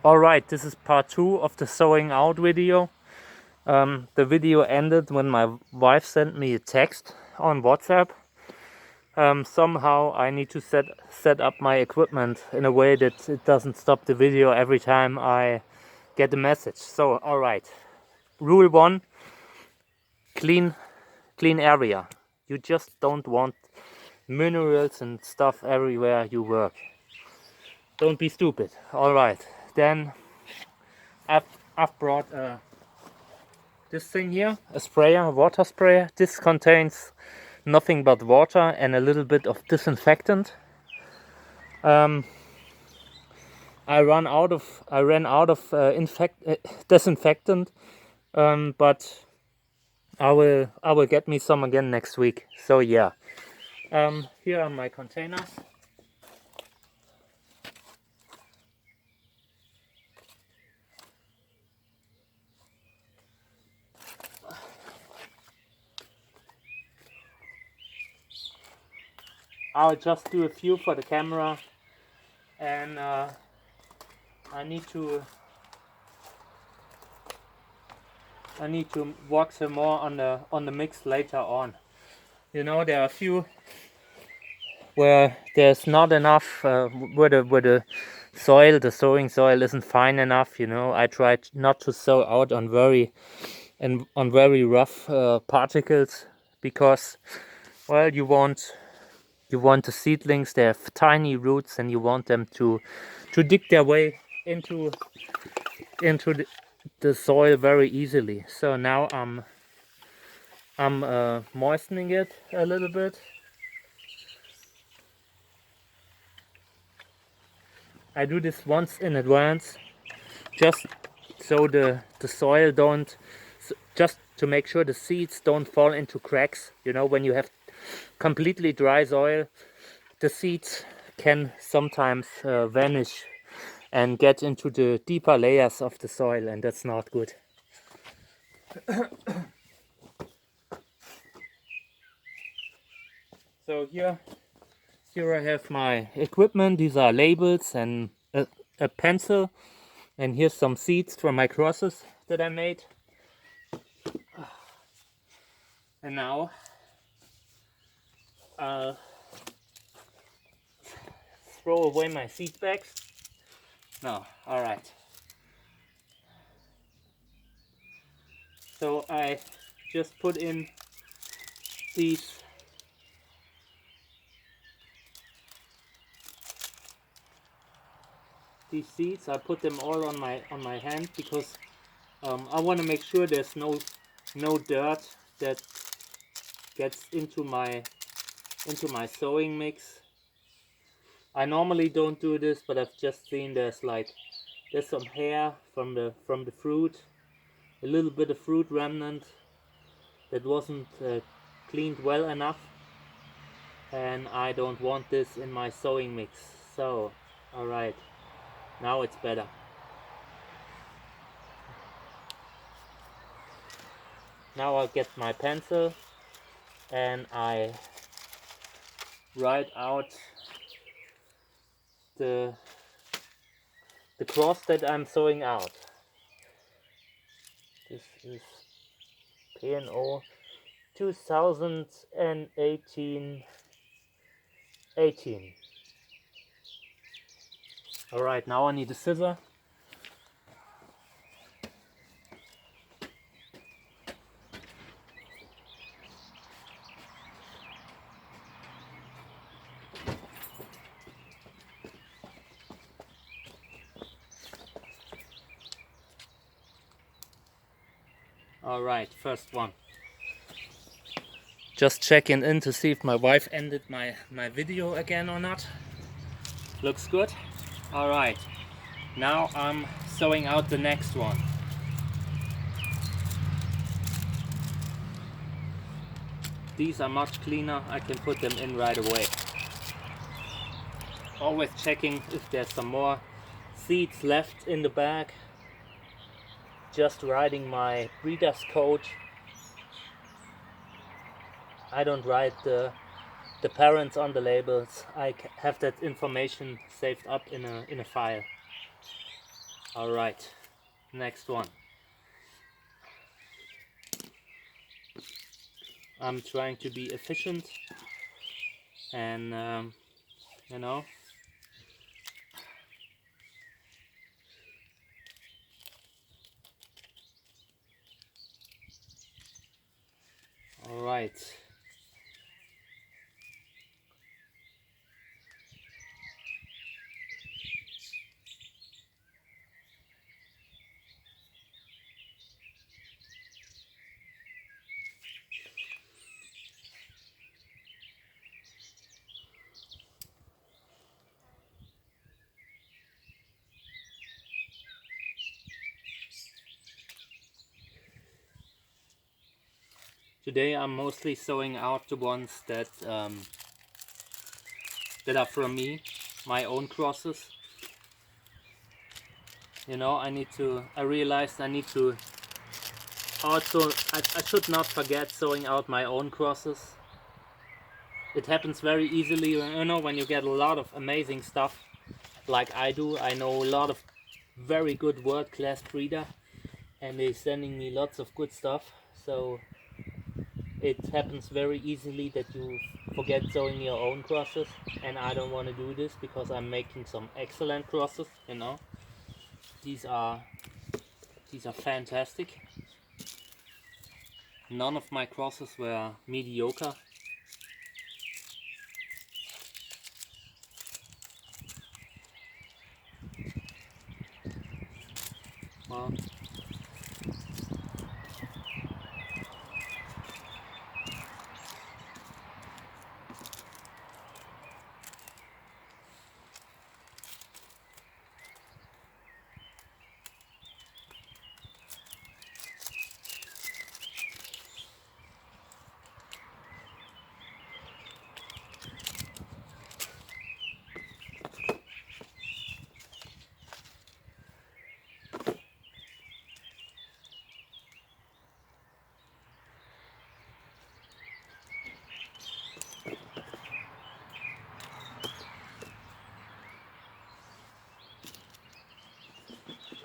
Alright, this is part 2 of the sewing out video. The video ended when my wife sent me a text on WhatsApp. Somehow I need to set up my equipment in a way that it doesn't stop the video every time I get a message. So alright, rule 1, clean area. You just don't want minerals and stuff everywhere you work. Don't be stupid. Alright, then I've brought this thing here, a sprayer, a water sprayer. This contains nothing but water and a little bit of disinfectant. I ran out of disinfectant, but I will get me some again next week. So yeah, here are my containers. I'll just do a few for the camera, and I need to work some more on the mix later on. You know, there are a few where there's not enough, where the sowing soil isn't fine enough. You know, I tried not to sow out on very rough particles, because, well, you want the seedlings, they have tiny roots, and you want them to dig their way into the soil very easily. So now I'm moistening it a little bit. I do this once in advance, just so the soil just to make sure the seeds don't fall into cracks. You know, when you have completely dry soil, the seeds can sometimes vanish and get into the deeper layers of the soil, and that's not good. So here I have my equipment. These are labels and a pencil, and here's some seeds from my crosses that I made. And now I'll throw away my seed bags. No, alright. So I just put in these seeds. I put them all on my hand, because I want to make sure there's no dirt that gets into my sowing mix. I normally don't do this, but I've just seen there's some hair from the fruit, a little bit of fruit remnant that wasn't cleaned well enough, and I don't want this in my sowing mix. So alright, now it's better. Now I'll get my pencil and I write out the cross that I'm sowing out. This is P&O 2018. Alright, now I need a scissor. Alright, first one. Just checking in to see if my wife ended my video again or not. Looks good. Alright, now I'm sowing out the next one. These are much cleaner, I can put them in right away. Always checking if there's some more seeds left in the bag. Just writing my breeder's code. I don't write the parents on the labels. I have that information saved up in a file. All right, next one. I'm trying to be efficient and you know, all right. Today I'm mostly sowing out the ones that are from me, my own crosses. You know, I realized I need to also, I should not forget sowing out my own crosses. It happens very easily, you know, when you get a lot of amazing stuff like I do. I know a lot of very good world-class breeder and they're sending me lots of good stuff. So it happens very easily that you forget sowing your own crosses, and I don't want to do this because I'm making some excellent crosses, you know. These are fantastic. None of my crosses were mediocre. Well,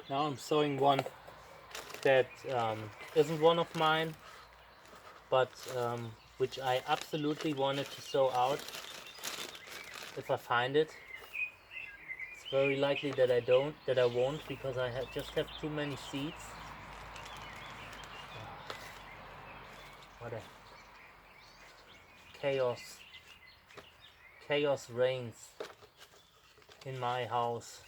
now I'm sowing one that isn't one of mine, but which I absolutely wanted to sow out if I find it. It's very likely that I won't, because I just have too many seeds. What a chaos reigns in my house.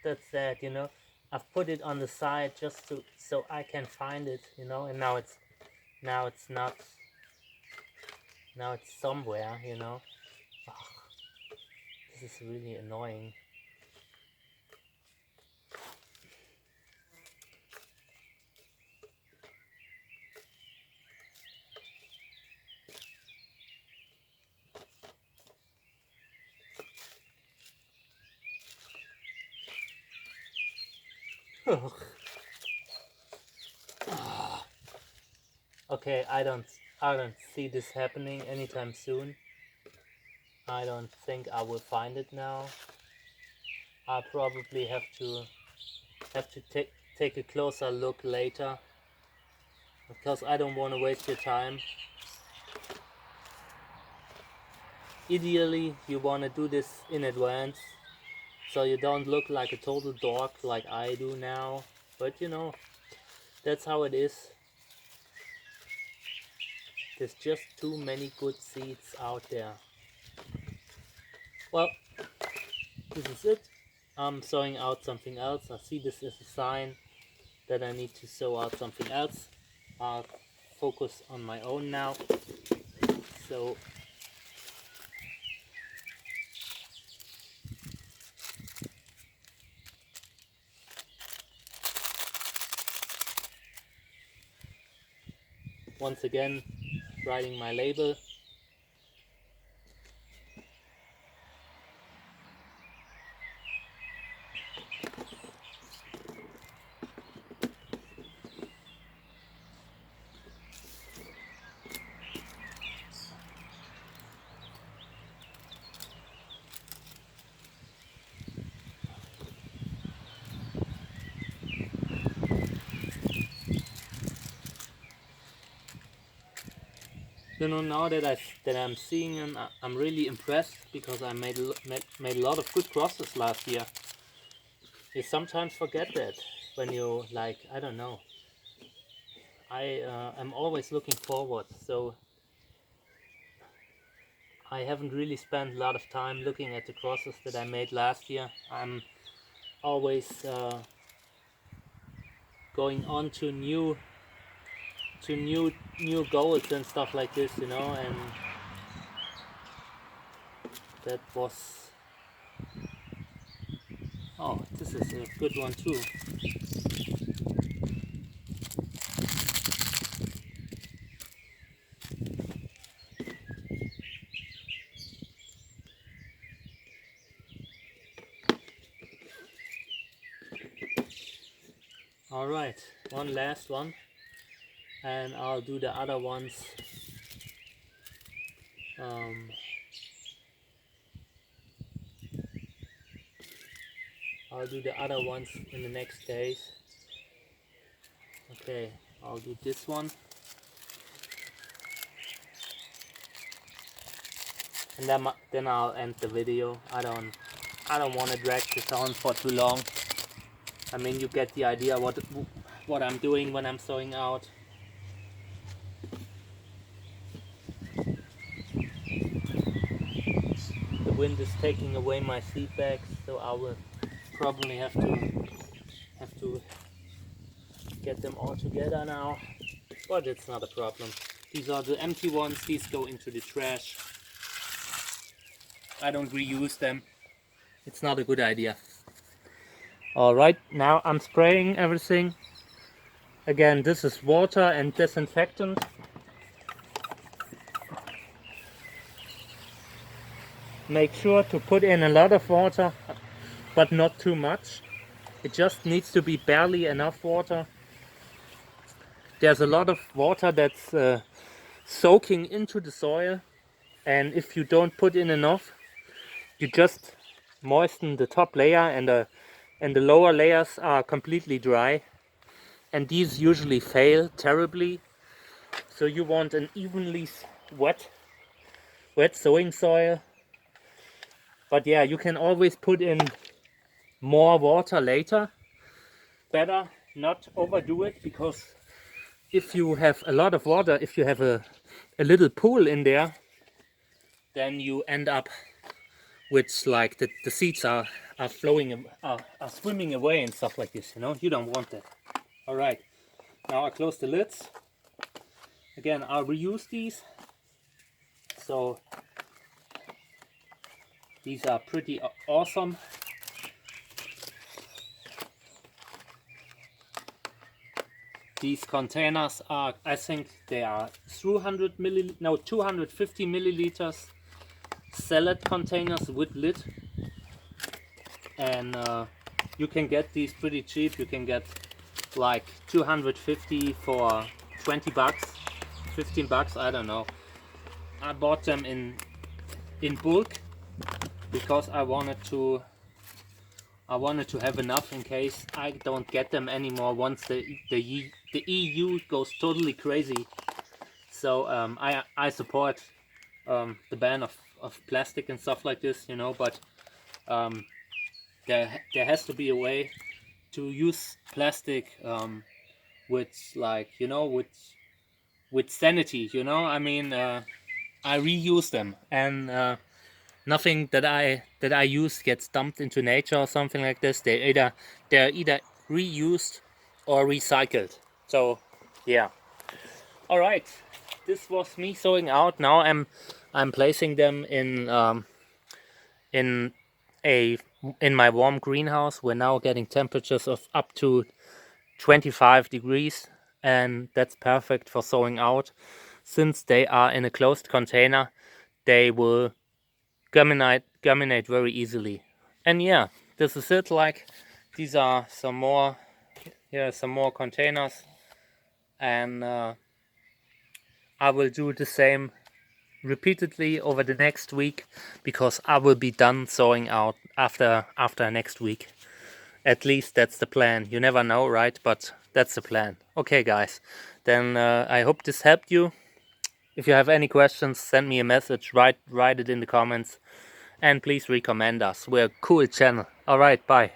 That's that, you know. I've put it on the side just so I can find it, you know, and now it's not. Now it's somewhere, you know. Ugh, this is really annoying. Okay, I don't see this happening anytime soon. I don't think I will find it now. I'll probably have to take a closer look later, because I don't want to waste your time. Ideally, you want to do this in advance, so you don't look like a total dork like I do now. But you know, that's how it is. There's just too many good seeds out there. Well, this is it. I'm sowing out something else. I see this as a sign that I need to sow out something else. I'll focus on my own now. So once again, writing my label. You know, now that I'm seeing them, I'm really impressed because I made a lot of good crosses last year. You sometimes forget that when you, like, I don't know. I'm always looking forward, so I haven't really spent a lot of time looking at the crosses that I made last year. I'm always going on to new goals and stuff like this, you know, and that was, oh, this is a good one too. All right, one last one, and I'll do the other ones in the next days. Okay, I'll do this one, and then I'll end the video. I don't want to drag this on for too long. I mean, you get the idea what I'm doing when I'm sowing out. The wind is taking away my seed bags, so I will probably have to get them all together now. But it's not a problem. These are the empty ones. These go into the trash. I don't reuse them. It's not a good idea. Alright, now I'm spraying everything. Again, this is water and disinfectant. Make sure to put in a lot of water, but not too much. It just needs to be barely enough water. There's a lot of water that's soaking into the soil, and if you don't put in enough, you just moisten the top layer, and the lower layers are completely dry, and these usually fail terribly. So you want an evenly wet sowing soil. But yeah, you can always put in more water later. Better not overdo it, because if you have a lot of water, if you have a little pool in there, then you end up with, like, the seeds are flowing, are swimming away and stuff like this, you know. You don't want that. All right, now I close the lids. Again, I'll reuse these. So these are pretty awesome. These containers are, I think they are 250 milliliters salad containers with lid, and you can get these pretty cheap. You can get like 250 for 20 bucks, 15 bucks, I don't know. I bought them in bulk because I wanted to have enough in case I don't get them anymore once the EU goes totally crazy. So I support the ban of plastic and stuff like this, you know, but there has to be a way to use plastic with, like, you know, with sanity, you know. I mean, I reuse them, and nothing that I use gets dumped into nature or something like this. They're either reused or recycled. So yeah. All right, this was me sowing out. Now I'm placing them in my warm greenhouse. We're now getting temperatures of up to 25 degrees, and that's perfect for sowing out. Since they are in a closed container, they will germinate very easily. And yeah, this is it. Like, these are some more, here are some more containers, and I will do the same repeatedly over the next week, because I will be done sowing out after next week. At least that's the plan. You never know, right? But that's the plan. Okay, guys, then I hope this helped you. If you have any questions, send me a message, write it in the comments, and please recommend us. We're a cool channel. Alright, bye.